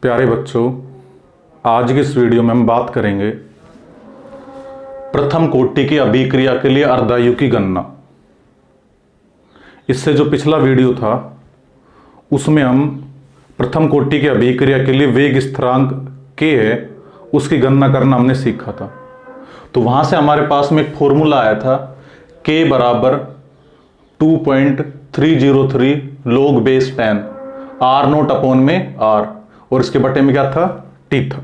प्यारे बच्चों, आज की इस वीडियो में हम बात करेंगे प्रथम कोटि की अभिक्रिया के लिए अर्धायु की गणना। इससे जो पिछला वीडियो था उसमें हम प्रथम कोटि की अभिक्रिया के लिए वेग स्थिरांक k है उसकी गणना करना हमने सीखा था। तो वहां से हमारे पास में एक फॉर्मूला आया था k बराबर 2.303 log बेस 10 r0 अपॉन में r, और इसके बटे में क्या था, t था।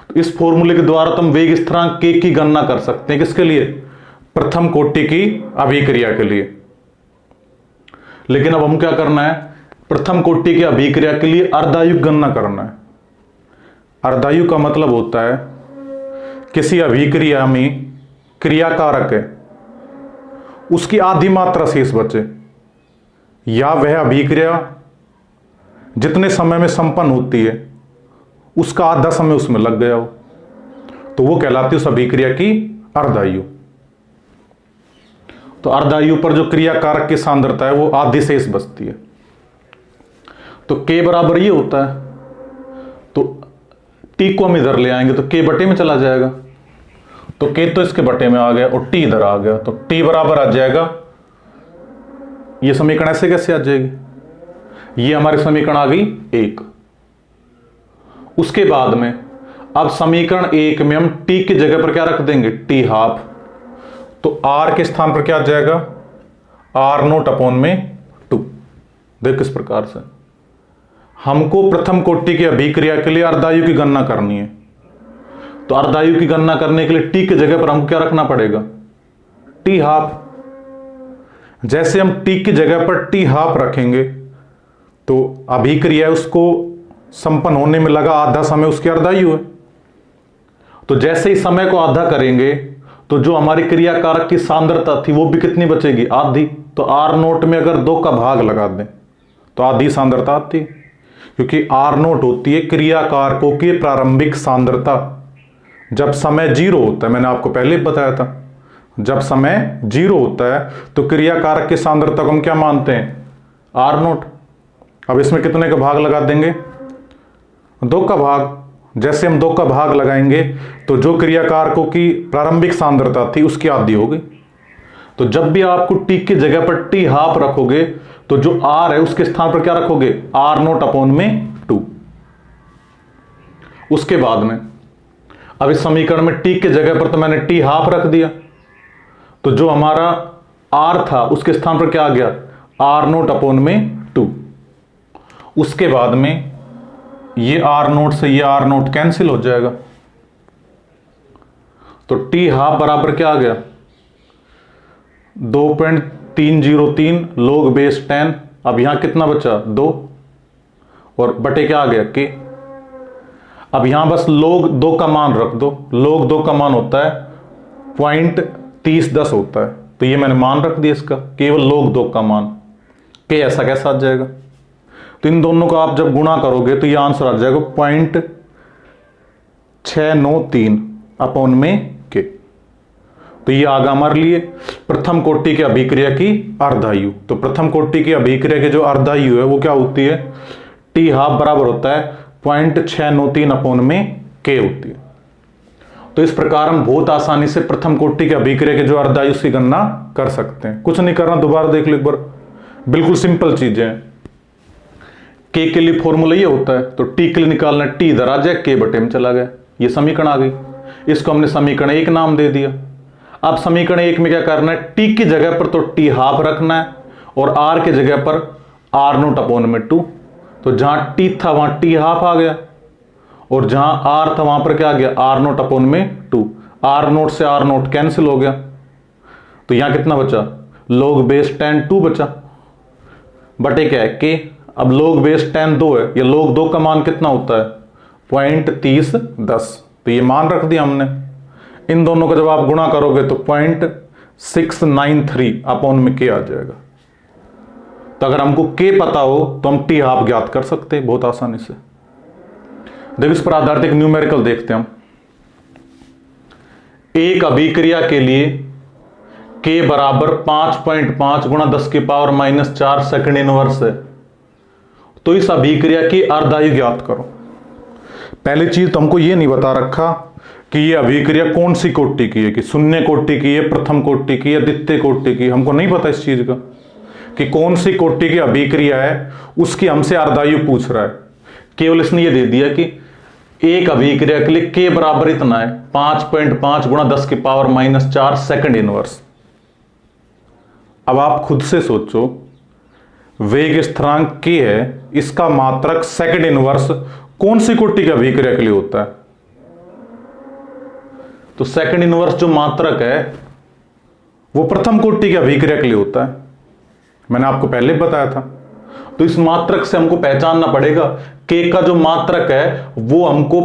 तो इस फॉर्मूले के द्वारा तुम वेग स्थिरांक k की गणना कर सकते हैं। किसके लिए? प्रथम कोटि की अभिक्रिया के लिए। लेकिन अब हम क्या करना है, प्रथम कोटि की अभिक्रिया के लिए अर्धायु गणना करना है। अर्धायु का मतलब होता है किसी अभिक्रिया में क्रिया कारक है उसकी आधी मात्रा शेष बचे, या वह अभिक्रिया जितने समय में संपन्न होती है उसका आधा समय उसमें लग गया हो, तो वो कहलाती है उस अभिक्रिया की अर्धायु। तो अर्धायु पर जो क्रिया कारक की सांद्रता है वो आधी शेष बचती है। तो k बराबर ये होता है, तो t को हम इधर ले आएंगे तो k बटे में चला जाएगा, तो k तो इसके बटे में आ गया और t इधर आ गया, तो t बराबर आ जाएगा, ये समीकरण ऐसे कैसे आ जाएगी, ये हमारी समीकरण आ गई 1। उसके बाद में अब समीकरण 1 में हम t की जगह पर क्या रख देंगे, t हाफ, तो r के स्थान पर क्या आ जाएगा, r0 अपॉन में 2। देख किस प्रकार से हमको प्रथम कोटि की अभिक्रिया के लिए अर्धायु की गणना करनी है। तो अर्धायु की गणना करने के लिए t की जगह पर हमको क्या रखना पड़ेगा, t हाफ। जैसे हम t की जगह पर t हाफ रखेंगे तो अभिक्रिया उसको संपन्न होने में लगा आधा समय उसकी अर्धायु है। तो जैसे ही समय को आधा करेंगे तो जो हमारी क्रिया कारक की सांद्रता थी वो भी कितनी बचेगी, आधी। तो r0 में अगर 2 का भाग लगा दें तो आधी सांद्रता आती, क्योंकि r0 होती है क्रिया कारकों की प्रारंभिक सांद्रता जब समय 0 होता है। मैंने आपको पहले बताया था, जब समय 0 होता है तो क्रिया कारक की सांद्रता को हम क्या मानते हैं, r0। अब इसमें कितने का भाग लगा देंगे, 2 का भाग। जैसे हम 2 का भाग लगाएंगे तो जो क्रिया कारकों की प्रारंभिक सांद्रता थी उसकी आधी हो गई। तो जब भी आपको t की जगह पर t हाफ रखोगे तो जो r है उसके स्थान पर क्या रखोगे, r0 अपॉन में 2। उसके बाद में अब इस समीकरण में t की जगह पर तो मैंने t हाफ रख दिया, तो जो हमारा r था उसके स्थान पर क्या आ गया, r0 अपॉन में 2। उसके बाद में ये r0 से ये r0 कैंसिल हो जाएगा, तो t हाफ बराबर क्या आ गया, 2.303 log बेस 10। अब यहां कितना बचा, 2, और बटे क्या आ गया, k। अब यहां बस log 2 का मान रख दो, log 2 का मान होता है 0.3010 होता है, तो ये मैंने मान रख दिया इसका, केवल log 2 का मान, k ऐसा कैसा आ जाएगा। तो इन दोनों का आप जब गुणा करोगे तो ये आंसर आ जाएगा 0.693 अपॉन में k। तो ये आगा हमारे लिए प्रथम कोटि की अभिक्रिया की अर्धायु। तो प्रथम कोटि की अभिक्रिया की जो अर्धायु है वो क्या होती है, t हाफ बराबर होता है 0.693 अपॉन में k होती है। तो इस प्रकार हम बहुत आसानी से प्रथम कोटि की अभिक्रिया की जो अर्धायु की गणना कर सकते हैं। कुछ नहीं करना, दोबारा देख लो एक बार, बिल्कुल सिंपल चीजें हैं। k के लिए फॉर्मूला ये होता है, तो t के लिए निकालना, t इधर आ जाए, k बटे में चला गया, ये समीकरण आ गई। इसको हमने समीकरण 1 नाम दे दिया। अब समीकरण 1 में क्या करना है, t की जगह पर तो t हाफ रखना है और r की जगह पर r0 अपॉन में 2। तो जहां t था वहां t हाफ आ गया, और जहां r था वहां पर क्या आ गया, r0 अपॉन में 2। r0 से r0 कैंसिल हो गया, तो यहां कितना बचा, log बेस 10 2 बचा, बटे क्या है, k। अब log बेस 10 2 है, ये log 2 का मान कितना होता है, 0.3010, तो ये मान रख दिया हमने। इन दोनों का जब आप गुणा करोगे तो 0.693 अपॉन में k आ जाएगा। तो अगर हमको k पता हो तो हम t हाफ ज्ञात कर सकते हैं बहुत आसानी से। देखो इस पर आधारित एक न्यूमेरिकल देखते हैं हम। एक अभिक्रिया के लिए k बराबर 5.5 गुणा 10 की पावर -4 सेकंड इनवर्स है, तो इस अभिक्रिया की अर्धायु ज्ञात करो। पहली चीज तो हमको ये नहीं बता रखा कि ये अभिक्रिया कौन सी कोटि की है, कि शून्य कोटि की है, प्रथम कोटि की है, द्वितीय कोटि की। हमको नहीं पता इस चीज का कि कौन सी कोटि की अभिक्रिया है, उसकी हमसे अर्धायु पूछ रहा है। केवल इसने ये दे दिया कि एक अभिक्रिया के लिए k बराबर इतना है 5.5 गुणा 10⁻⁻⁴ सेकंड इनवर्स। अब आप खुद से सोचो, वेग स्थिरांक k है, इसका मात्रक सेकंड इनवर्स कौन सी कोटि की अभिक्रिया के लिए होता है? तो सेकंड इनवर्स जो मात्रक है वो प्रथम कोटि की अभिक्रिया के लिए होता है, मैंने आपको पहले बताया था। तो इस मात्रक से हमको पहचानना पड़ेगा k का जो मात्रक है वो हमको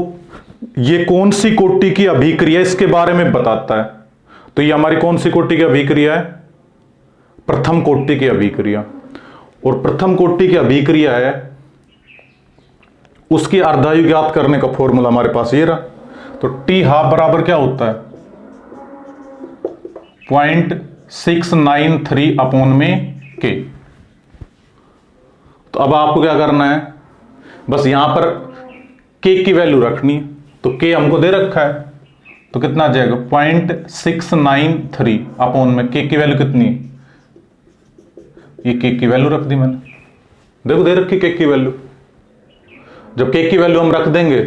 ये कौन सी कोटि की अभिक्रिया इसके बारे में बताता है। तो ये हमारी कौन सी कोटि की अभिक्रिया है? प्रथम कोटि की अभिक्रिया। और प्रथम कोटि की अभिक्रिया है, उसकी अर्धायु ज्ञात करने का फॉर्मूला हमारे पास ये रहा। तो t½ बराबर क्या होता है? 0.693 अपॉन में k। तो अब आपको क्या करना है, बस यहां पर k की वैल्यू रखनी है। तो k हमको दे रखा है, तो कितना आ जाएगा 0.693 अपॉन में k की वैल्यू कितनी है? ये k की वैल्यू रख दी मैंने, देखो दे रखी k की वैल्यू। जब k की वैल्यू हम रख देंगे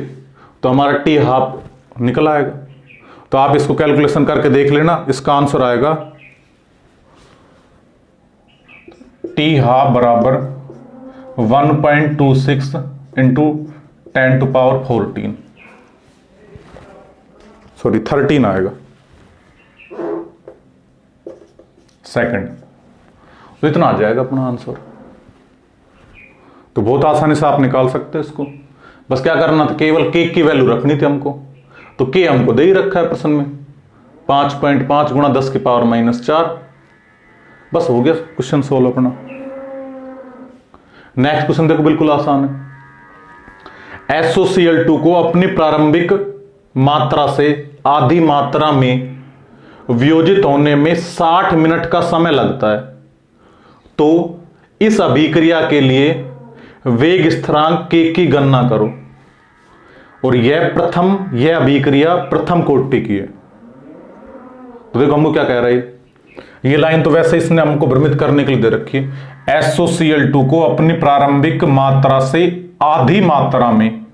तो हमारा t½ निकल आएगा। तो आप इसको कैलकुलेशन करके देख लेना, इसका आंसर आएगा t½ बराबर 1.26 इंटू 10⁻14 सॉरी 13 आएगा सेकंड। तो इतना आ जाएगा अपना आंसर। तो बहुत आसानी से आप निकाल सकते हैं इसको। बस क्या करना था, केवल k की वैल्यू रखनी थी हमको। तो k हमको दे ही रखा है प्रश्न में 5.5 गुणा 10⁻⁻⁴। बस हो गया क्वेश्चन सोल्व अपना। नेक्स्ट क्वेश्चन देखो, बिल्कुल आसान है। SOCl2 को अपनी प्रारंभिक मात्रा से आधी मात्रा में वियोजित होने में 60 मिनट का समय लगता है। तो इस अभिक्रिया के लिए वेग स्थिरांक k की गणना करो। और यह अभिक्रिया प्रथम कोटि की है। तो देखो हमको क्या कह रहा है, ये लाइन तो वैसे इसने हमको भ्रमित करने के लिए दे रखी है। SOCl2 को अपनी प्रारंभिक मात्रा से आधी मात्रा में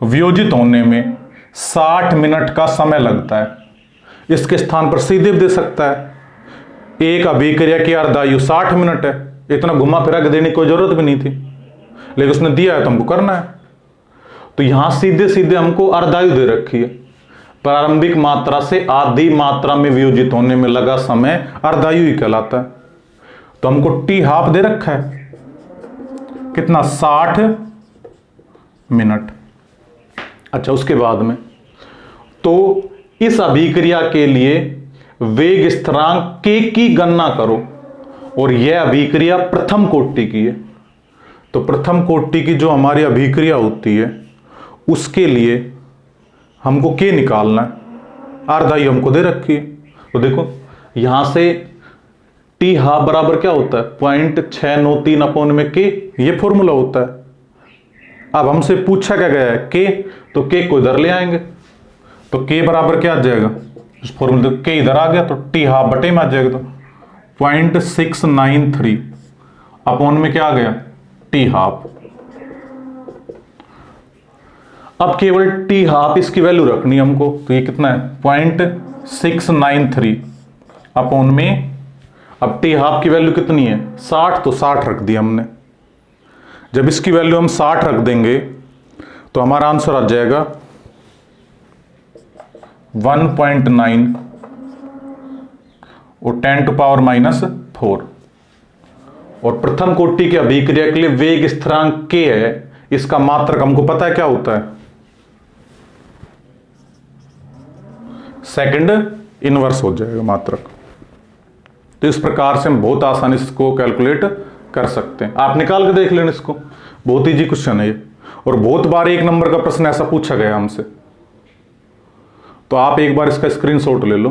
वियोजित होने में 60 मिनट का समय लगता है। इसके स्थान पर सीधे दे सकता है एक अभिक्रिया की अर्धायु 60 मिनट है। इतना घुमा फिरा के देने की कोई जरूरत भी नहीं थी, लेकिन उसने दिया है तो हमको करना है। तो यहां सीधे सीधे हमको अर्धायु दे रखी है, प्रारंभिक मात्रा से आधी मात्रा में वियोजित होने में लगा समय अर्धायु ही कहलाता है। तो हमको t½ दे रखा है, कितना 60 मिनट। अच्छा, उसके बाद में तो इस अभिक्रिया के लिए वेग स्थिरांक k की गणना करो। और यह अभिक्रिया प्रथम कोटि की है। तो प्रथम कोटि की जो हमारी अभिक्रिया होती है उसके लिए हमको k निकालना है, अर्धायु हमको दे रखी है। तो देखो यहां से t½ बराबर क्या होता है 0.693 अपॉन में k, ये फॉर्मूला होता है। अब हमसे पूछा क्या गया है k, तो k को इधर ले आएंगे। तो k बराबर क्या आ जाएगा, इस फॉर्मूले तो k इधर आ गया तो t½ बटे में आ जाएगा। तो 0.693 अपॉन में क्या आ गया t½ अब केवल t½ इसकी वैल्यू रखनी है हमको। तो ये कितना है 0.693 अपॉन में, अब t½ की वैल्यू कितनी है 60, तो 60 रख दिया हमने। जब इसकी वैल्यू हम 60 रख देंगे तो हमारा आंसर आ जाएगा 1.9 और 10⁻⁻⁴। और प्रथम कोटि की अभिक्रिया के लिए वेग स्थिरांक k है, इसका मात्रक हमको पता है क्या होता है, सेकंड इनवर्स हो जाएगा मात्रक। तो इस प्रकार से हम बहुत आसानी से इसको कैलकुलेट कर सकते हैं। आप निकाल के देख लेना इसको, बहुत इजी क्वेश्चन है ये। और बहुत बार 1 नंबर का प्रश्न ऐसा पूछा गया हमसे। तो आप एक बार इसका स्क्रीनशॉट ले लो।